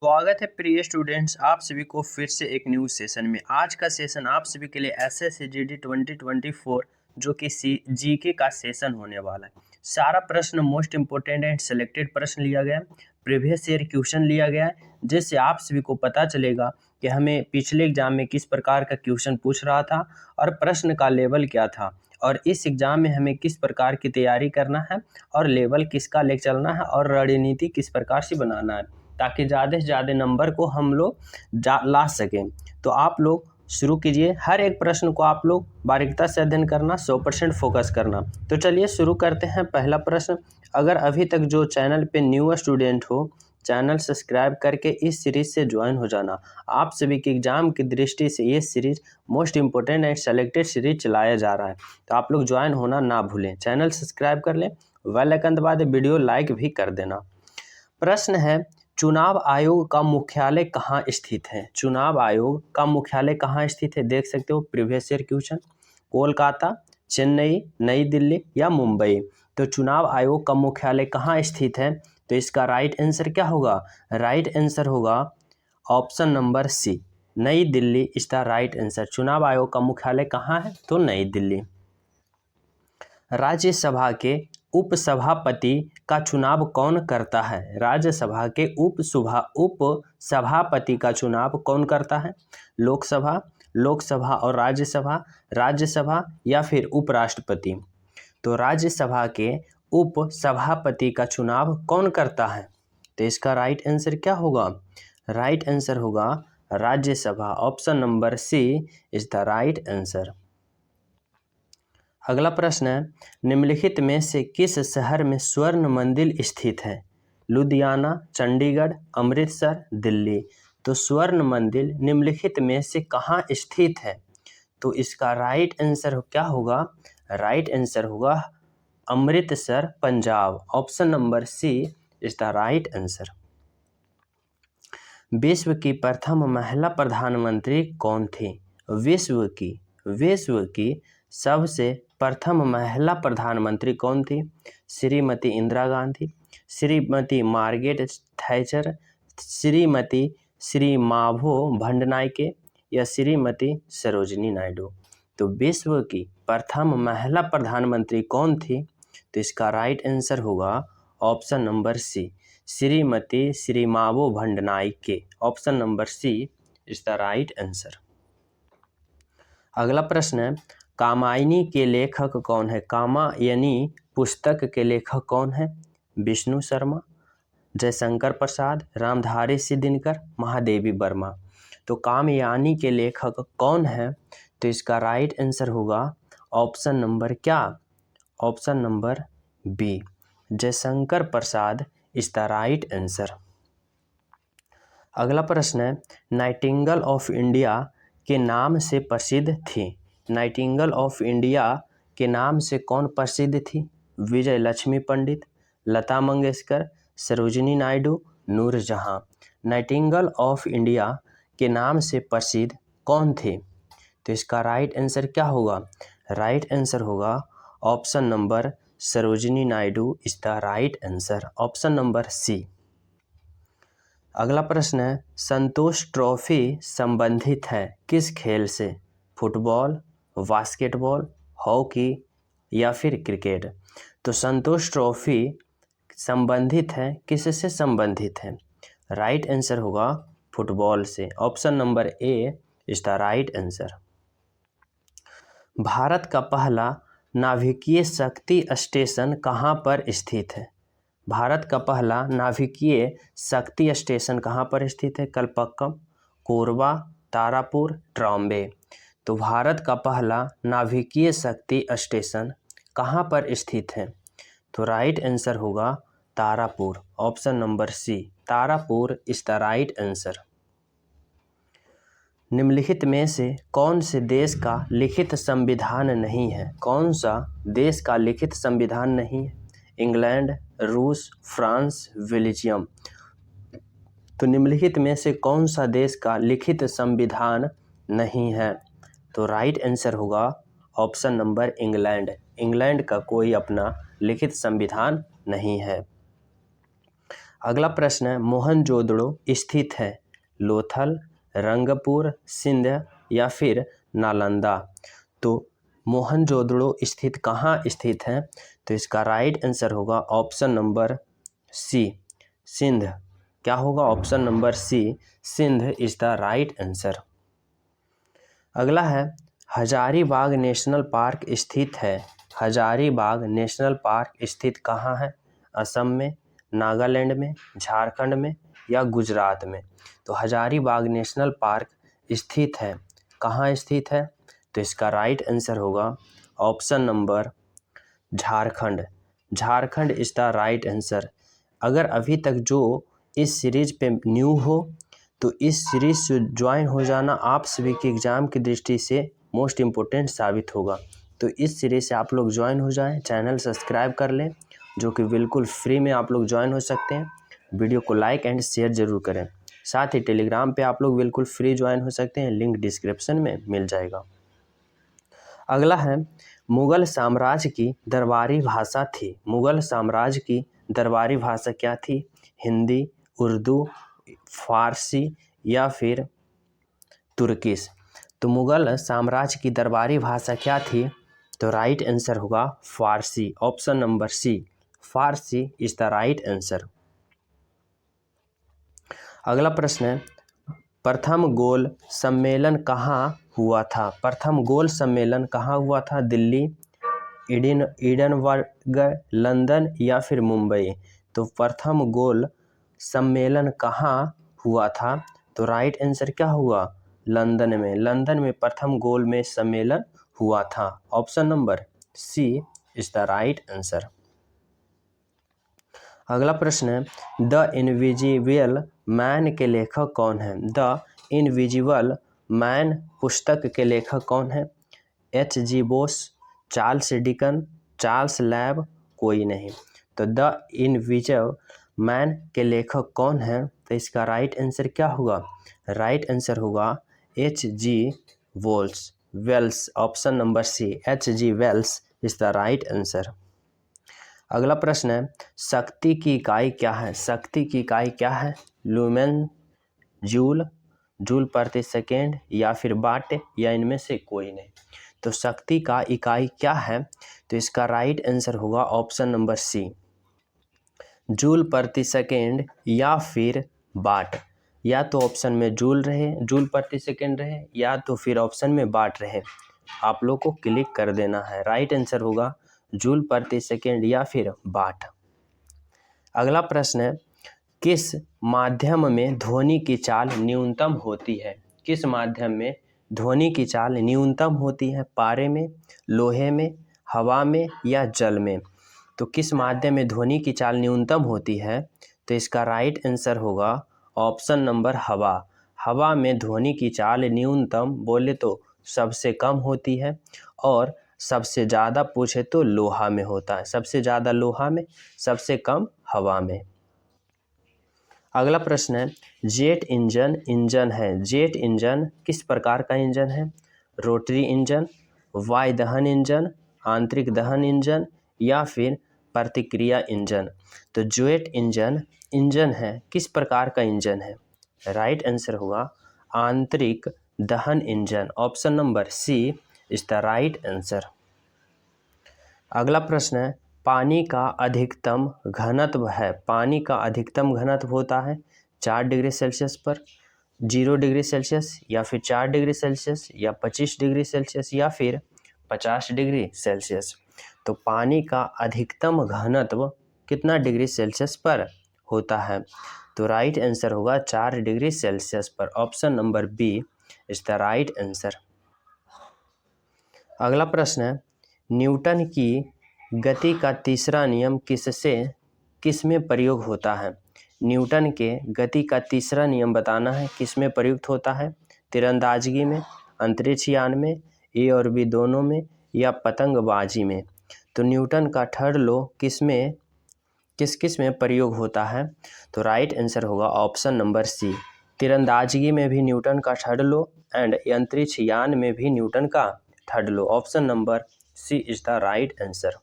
स्वागत है प्रिय स्टूडेंट्स, आप सभी को फिर से एक न्यू सेशन में। आज का सेशन आप सभी के लिए SSCGD 2024 जो कि जीके का सेशन होने वाला है। सारा प्रश्न मोस्ट इम्पोर्टेंट एंड सेलेक्टेड प्रश्न लिया गया है, प्रीवियस ईयर क्वेश्चन लिया गया है, जिससे आप सभी को पता चलेगा कि हमें पिछले एग्जाम में किस प्रकार का क्वेश्चन पूछ रहा था और प्रश्न का लेवल क्या था, और इस एग्जाम में हमें किस प्रकार की तैयारी करना है और लेवल किसका ले चलना है और रणनीति किस प्रकार से बनाना है, ताकि ज़्यादा से ज़्यादा नंबर को हम लोग ला सकें। तो आप लोग शुरू कीजिए, हर एक प्रश्न को आप लोग बारीकता से अध्ययन करना, 100% फोकस करना। तो चलिए शुरू करते हैं। पहला प्रश्न, अगर अभी तक जो चैनल पे न्यू स्टूडेंट हो, चैनल सब्सक्राइब करके इस सीरीज से ज्वाइन हो जाना। आप सभी के एग्जाम की दृष्टि से ये series most important and selected series चलाया जा रहा है, तो आप लोग ज्वाइन होना ना भूलें। चैनल सब्सक्राइब कर लें, बेल आइकन दबा दें, वीडियो लाइक भी कर देना। प्रश्न है, चुनाव आयोग का मुख्यालय कहाँ स्थित है? चुनाव आयोग का मुख्यालय कहाँ स्थित है? देख सकते हो previous year question. Kolkata, Chennai, नई दिल्ली या मुंबई। तो चुनाव आयोग का मुख्यालय कहाँ स्थित है? तो इसका राइट आंसर क्या होगा? राइट आंसर होगा ऑप्शन नंबर सी, नई Delhi is the right answer. चुनाव आयोग का मुख्यालय कहाँ है? तो नई दिल्ली। राज्यसभा के उपसभापति का चुनाव कौन करता है? राज्यसभा के उपसभापति का चुनाव कौन करता है? लोकसभा और राज्यसभा या फिर उपराष्ट्रपति। तो राज्यसभा के उपसभापति का चुनाव कौन करता है? तो इसका राइट आंसर क्या होगा? राइट आंसर होगा Rajya Sabha. Option number C is the right answer. अगला प्रश्न है, निम्नलिखित में से किस शहर में स्वर्ण मंदिर स्थित है? लुधियाना, चंडीगढ़, अमृतसर, दिल्ली। तो स्वर्ण मंदिर निम्नलिखित में से कहाँ स्थित है? तो इसका राइट आंसर क्या होगा? राइट आंसर होगा Amritsar, Punjab. Option number C is the right answer. विश्व की प्रथम महिला प्रधानमंत्री कौन थी? विश्व की सबसे प्रथम महिला प्रधानमंत्री कौन थी? श्रीमती इंदिरा गांधी, श्रीमती मार्गरेट थैचर, श्री माभो भंडनायके या श्रीमती सरोजिनी नायडू। तो विश्व की प्रथम महिला प्रधानमंत्री कौन थी? तो इसका राइट आंसर होगा option number C, Shrimati Sirimavo Bandaranaike. Option number C is the right answer. अगला प्रश्न है, कामायनी के लेखक कौन है? कामायनी पुस्तक के लेखक कौन है? विष्णु शर्मा, जयशंकर प्रसाद, रामधारी सिद्धिनकर, महादेवी वर्मा। तो कामयानी के लेखक कौन है? तो इसका राइट आंसर होगा ऑप्शन नंबर क्या? Option number B, Jaishankar Prasad is the right answer. अगला प्रश्न है, नाइटिंगेल ऑफ इंडिया के नाम से प्रसिद्ध थी। नाइटिंगेल ऑफ इंडिया के नाम से कौन प्रसिद्ध थी? Vijay Lakshmi Pandit, Lata Mangeshkar, Sarojini Naidu, Noorjahan. Nightingale of India के नाम से प्रसिद्ध कौन थे? तो इसका राइट आंसर क्या होगा? राइट आंसर होगा option number Sarojini Naidu is the right answer. Option number C. अगला प्रश्न है, संतोष ट्रॉफी संबंधित है किस खेल से? फुटबॉल, बास्केटबॉल, हॉकी या फिर क्रिकेट। तो संतोष ट्रॉफी संबंधित है, किससे संबंधित है? राइट आंसर होगा फुटबॉल से। Option number A is the right answer. Bharat का पहला नाभिकीय शक्ति स्टेशन कहाँ पर स्थित है? भारत का पहला नाभिकीय शक्ति स्टेशन कहाँ पर स्थित है? कलपक्कम, कोरबा, तारापुर, ट्रॉम्बे। तो भारत का पहला नाभिकीय शक्ति स्टेशन कहाँ पर स्थित है? तो राइट आंसर होगा Tarapur. Option number C, Tarapur is the right answer. निम्नलिखित में से कौन से देश का लिखित संविधान नहीं है? कौन सा देश का लिखित संविधान नहीं है? इंग्लैंड, रूस, फ्रांस, बेल्जियम। तो निम्नलिखित में से कौन सा देश का लिखित संविधान नहीं है? तो राइट आंसर होगा ऑप्शन नंबर इंग्लैंड। इंग्लैंड का कोई अपना लिखित संविधान नहीं है। अगला प्रश्न है, मोहनजोदड़ो स्थित है लोथल, रंगपुर, सिंध या फिर नालंदा। तो मोहनजोदड़ो स्थित कहाँ स्थित है? तो इसका राइट आंसर होगा ऑप्शन नंबर सी, सिंध। क्या होगा? Option number C, Sindh is the right answer. अगला है, हजारीबाग नेशनल पार्क स्थित है। हजारीबाग नेशनल पार्क स्थित कहाँ है? असम में, नागालैंड में, झारखंड में या गुजरात में। तो हजारीबाग नेशनल पार्क स्थित है, कहाँ स्थित है? तो इसका राइट आंसर होगा option number Jharkhand. Jharkhand is the right answer. अगर अभी तक जो इस सीरीज पे न्यू हो तो इस सीरीज से ज्वाइन हो जाना आप सभी के एग्ज़ाम की दृष्टि से मोस्ट इम्पोर्टेंट साबित होगा। तो इस सीरीज से आप लोग ज्वाइन हो जाएं, चैनल सब्सक्राइब कर लें, जो कि बिल्कुल फ्री में आप लोग ज्वाइन हो सकते हैं। वीडियो को लाइक एंड शेयर जरूर करें। साथ ही टेलीग्राम पे आप लोग बिल्कुल फ्री ज्वाइन हो सकते हैं, लिंक डिस्क्रिप्शन में मिल जाएगा। अगला है, मुगल साम्राज्य की दरबारी भाषा थी। मुगल साम्राज्य की दरबारी भाषा क्या थी? हिंदी, उर्दू, फारसी या फिर तुर्किश। तो मुगल साम्राज्य की दरबारी भाषा क्या थी? तो राइट आंसर होगा Farsi, option number C, Farsi is the right answer. अगला प्रश्न है, प्रथम गोल सम्मेलन कहाँ हुआ था? प्रथम गोल सम्मेलन कहाँ हुआ था? दिल्ली, एडिनबर्ग, लंदन या फिर मुंबई। तो प्रथम गोल सम्मेलन कहाँ हुआ था? तो राइट आंसर क्या हुआ? लंदन में। लंदन में प्रथम गोल में सम्मेलन हुआ था, option number C is the right answer. अगला प्रश्न है, द इनविजिबल मैन के लेखक कौन है? द इनविजिबल मैन पुस्तक के लेखक कौन है? H.G. Bose, Charles Dickens, Charles lab, कोई नहीं। तो द इनविजिबल मैन के लेखक कौन है? तो इसका राइट आंसर क्या होगा? राइट आंसर होगा H.G. Wells, option number C, H.G. Wells is the right answer. अगला प्रश्न है, शक्ति की इकाई क्या है? शक्ति की इकाई क्या है? लुमेन, जूल, जूल प्रति सेकेंड या फिर वाट या इनमें से कोई नहीं। तो शक्ति का इकाई क्या है? तो इसका राइट आंसर होगा ऑप्शन नंबर सी, जूल प्रति सेकेंड या फिर वाट। या तो ऑप्शन में जूल रहे, जूल प्रति सेकेंड रहे, या तो फिर ऑप्शन में वाट रहे। आप लोग को क्लिक कर देना है। राइट आंसर होगा जूल प्रति सेकेंड या फिर वाट। अगला प्रश्न है, किस माध्यम में ध्वनि की चाल न्यूनतम होती है? किस माध्यम में ध्वनि की चाल न्यूनतम होती है? पारे में, लोहे में, हवा में या जल में। तो किस माध्यम में ध्वनि की चाल न्यूनतम होती है? तो इसका राइट आंसर होगा ऑप्शन नंबर हवा। हवा में ध्वनि की चाल न्यूनतम बोले तो सबसे कम होती है, और सबसे ज़्यादा पूछे तो लोहा में होता है। सबसे ज़्यादा लोहा में, सबसे कम हवा में। अगला प्रश्न है, जेट इंजन है। जेट इंजन किस प्रकार का इंजन है? रोटरी इंजन, वायु दहन इंजन, आंतरिक दहन इंजन या फिर प्रतिक्रिया इंजन। तो जेट इंजन है, किस प्रकार का इंजन है? राइट आंसर होगा आंतरिक दहन engine, option number C is the right answer. अगला प्रश्न है, पानी का अधिकतम घनत्व है। पानी का अधिकतम घनत्व होता है 4 डिग्री सेल्सियस पर, 0 डिग्री सेल्सियस या फिर 4 डिग्री सेल्सियस या 25 डिग्री सेल्सियस या फिर 50 डिग्री सेल्सियस। तो पानी का अधिकतम घनत्व कितना डिग्री सेल्सियस पर होता है? तो राइट आंसर होगा 4 डिग्री सेल्सियस पर, option number B is the right answer. अगला प्रश्न है, न्यूटन की गति का तीसरा नियम किसमें प्रयोग होता है? न्यूटन के गति का तीसरा नियम बताना है, किसमें प्रयुक्त होता है? तीरंदाजगी में, अंतरिक्ष यान में, ए और बी दोनों में या पतंगबाजी में। तो न्यूटन का थर्ड लॉ किस में प्रयोग होता है? तो राइट आंसर होगा ऑप्शन नंबर सी, तीरंदाजगी में भी न्यूटन का थर्ड लॉ एंड अंतरिक्ष यान में भी न्यूटन का third law, option number C is the right answer.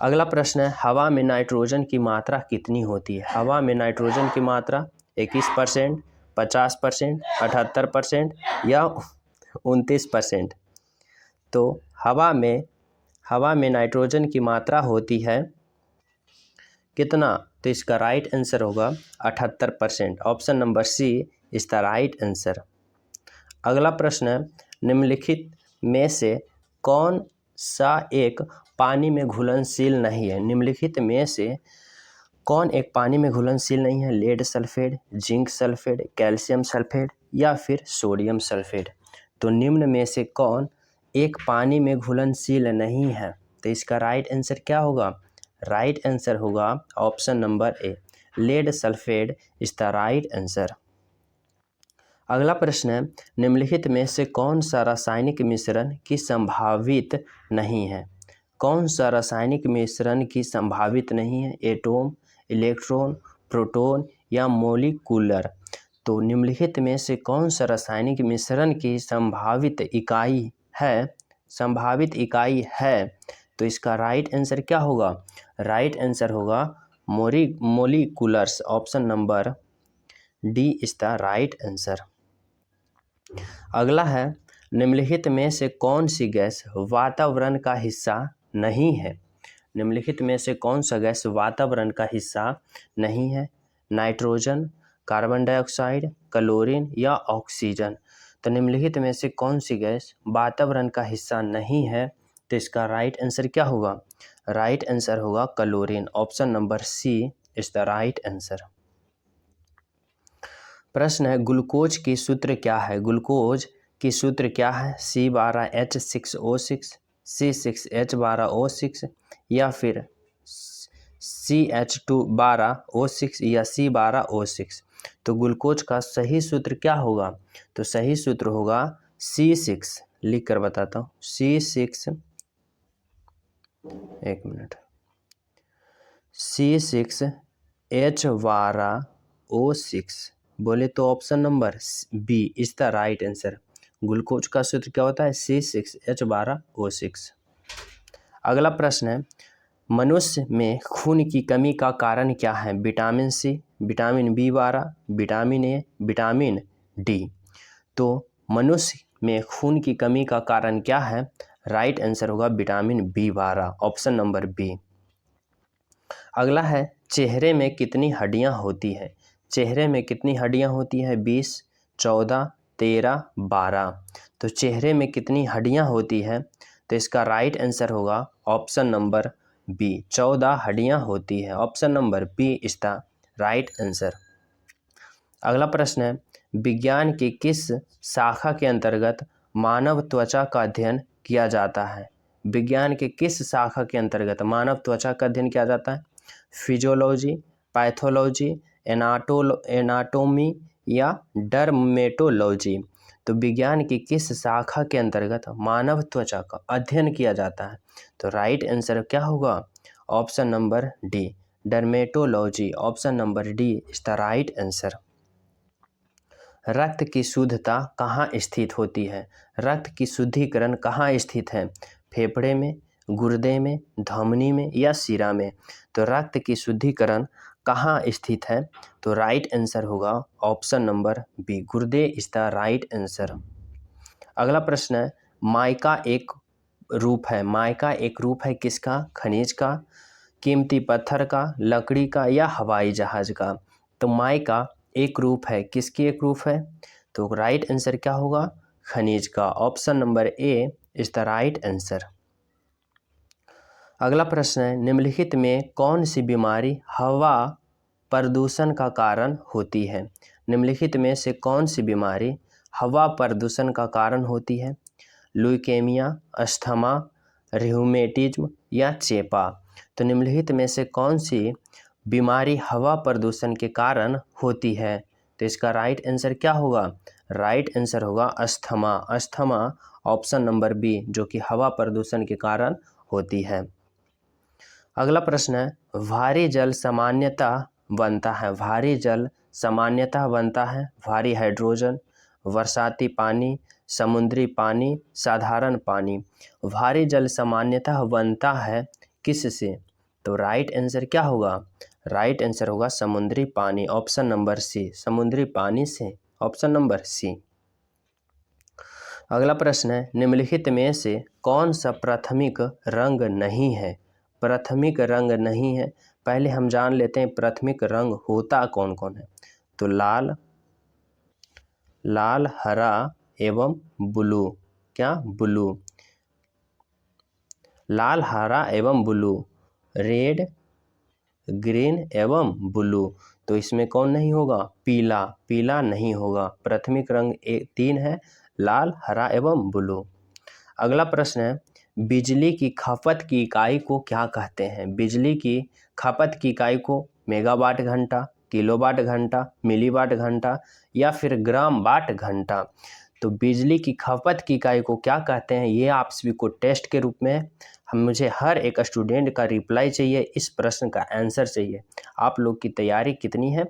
अगला प्रश्न है, हवा में नाइट्रोजन की मात्रा कितनी होती है? हवा में नाइट्रोजन की मात्रा 21%, 50%, 78% या 29%। तो हवा में नाइट्रोजन की मात्रा होती है कितना? तो इसका राइट आंसर होगा 78%। Option number C is the right answer. अगला प्रश्न है, निम्नलिखित में से कौन सा एक पानी में घुलनशील नहीं है? निम्नलिखित में से कौन एक पानी में घुलनशील नहीं है? Lead sulphate, zinc sulphate, calcium sulphate या फिर सोडियम सल्फेट। तो निम्न में से कौन एक पानी में घुलनशील नहीं है? तो इसका राइट आंसर क्या होगा? राइट आंसर होगा option number A, lead sulphate is the right answer. अगला प्रश्न है, निम्नलिखित में से कौन सा रासायनिक मिश्रण की संभावित नहीं है? कौन सा रासायनिक मिश्रण की संभावित नहीं है? एटॉम, इलेक्ट्रॉन, प्रोटॉन या मॉलिक्यूलर। तो निम्नलिखित में से कौन सा रासायनिक मिश्रण की संभावित इकाई है? संभावित इकाई है। तो इसका राइट आंसर क्या होगा? राइट आंसर होगा moleculars. Option number D is the right answer. अगला है, निम्नलिखित में से कौन सी गैस वातावरण का हिस्सा नहीं है? निम्नलिखित में से कौन सा गैस वातावरण का हिस्सा नहीं है? नाइट्रोजन, कार्बन डाइऑक्साइड, क्लोरीन या ऑक्सीजन। तो निम्नलिखित में से कौन सी गैस वातावरण का हिस्सा नहीं है? तो इसका राइट आंसर क्या होगा? राइट आंसर होगा chlorine. Option number C is the right answer. प्रश्न है, ग्लूकोज की सूत्र क्या है? ग्लूकोज की सूत्र क्या है? C12H6O6, C6H12O6 या फिर CH212O6 या C12O6। तो ग्लूकोज का सही सूत्र क्या होगा? तो सही सूत्र होगा C6। लिख कर बताता हूँ, C6, एक मिनट, C6H12O6। बोले तो option number B is the right answer. Glucose का सूत्र क्या होता है? C6H12O6। अगला प्रश्न है, मनुष्य में खून की कमी का कारण क्या है? Vitamin C, vitamin B12, vitamin A, vitamin D. तो मनुष्य में खून की कमी का कारण क्या है? राइट आंसर होगा vitamin B12। Option number B. अगला है, चेहरे में कितनी हड्डियां होती है? चेहरे में कितनी हड्डियां होती है? 20, 14, 13, 12। तो चेहरे में कितनी हड्डियां होती है? तो इसका राइट आंसर होगा ऑप्शन नंबर बी, 14 हड्डियां होती है। Option number B is the right answer. अगला प्रश्न है, विज्ञान की किस शाखा के अंतर्गत मानव त्वचा का अध्ययन किया जाता है? विज्ञान के किस शाखा के अंतर्गत मानव त्वचा का अध्ययन किया जाता है? फिजियोलॉजी, पैथोलॉजी, एनाटोमी या डर्मेटोलॉजी। तो विज्ञान की किस शाखा के अंतर्गत मानव त्वचा का अध्ययन किया जाता है? तो राइट आंसर क्या होगा? Option number D, dermatology. Option number D is the right answer. रक्त की शुद्धता कहाँ स्थित होती है? रक्त की शुद्धिकरण कहाँ स्थित है? फेफड़े में, गुर्दे में, धमनी में या शिरा में। तो रक्त की शुद्धिकरण कहाँ स्थित है? तो राइट आंसर होगा ऑप्शन नंबर बी, गुर्दे इज द राइट आंसर। अगला प्रश्न है, माइका एक रूप है। माइका एक रूप है किसका? खनिज का, कीमती पत्थर का, लकड़ी का या हवाई जहाज का। तो माइका एक रूप है, किसकी एक रूप है? तो राइट आंसर क्या होगा? खनिज का। Option number A is the right answer. अगला प्रश्न है, निम्नलिखित में कौन सी बीमारी हवा प्रदूषण का कारण होती है? निम्नलिखित में से कौन सी बीमारी हवा प्रदूषण का कारण होती है? ल्यूकेमिया, अस्थमा, रिह्यूमेटिज्म या चेपा। तो निम्नलिखित में से कौन सी बीमारी हवा प्रदूषण के कारण होती है? तो इसका राइट आंसर क्या होगा? राइट आंसर होगा asthma. Asthma option number B, जो कि हवा प्रदूषण के कारण होती है। अगला प्रश्न है, भारी जल सामान्यतः बनता है। भारी जल सामान्यतः बनता है भारी हाइड्रोजन, बरसाती पानी, समुद्री पानी, साधारण पानी। भारी जल सामान्यतः बनता है किससे? तो राइट आंसर क्या होगा? राइट आंसर होगा समुद्री पानी, ऑप्शन नंबर सी, समुद्री पानी से, ऑप्शन नंबर सी। अगला प्रश्न है, निम्नलिखित में से कौन सा प्राथमिक रंग नहीं है? प्राथमिक रंग नहीं है, पहले हम जान लेते हैं प्राथमिक रंग होता कौन कौन है। तो लाल, लाल, हरा एवं ब्लू, क्या? ब्लू, लाल, हरा एवं ब्लू, रेड, ग्रीन एवं ब्लू। तो इसमें कौन नहीं होगा? पीला, पीला नहीं होगा। प्राथमिक रंग 3 है, लाल, हरा एवं ब्लू। अगला प्रश्न है, बिजली की खपत की इकाई को क्या कहते हैं? बिजली की खपत की इकाई को मेगावाट घंटा, किलोवाट घंटा, मिलीवाट घंटा या फिर ग्राम वाट घंटा। तो बिजली की खपत की इकाई को क्या कहते हैं, ये आप सभी को टेस्ट के रूप में मुझे हर एक स्टूडेंट का रिप्लाई चाहिए, इस प्रश्न का आंसर चाहिए। आप लोग की तैयारी कितनी है,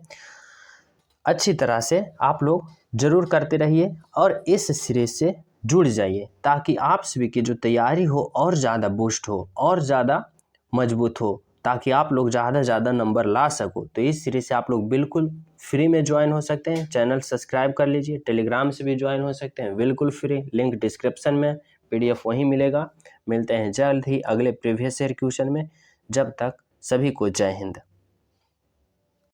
अच्छी तरह से आप लोग जरूर करते रहिए और इस सीरीज से जुड़ जाइए, ताकि आप सभी की जो तैयारी हो और ज़्यादा बूस्ट हो और ज़्यादा मजबूत हो, ताकि आप लोग ज़्यादा ज़्यादा नंबर ला सको। तो इस सीरीज से आप लोग बिल्कुल फ्री में ज्वाइन हो सकते हैं। चैनल सब्सक्राइब कर लीजिए, टेलीग्राम से भी ज्वाइन हो सकते हैं, बिल्कुल फ्री, लिंक डिस्क्रिप्शन में, PDF वहीं मिलेगा। मिलते हैं जल्द ही अगले प्रीवियस ईयर क्वेश्चन में। जब तक सभी को जय हिंद।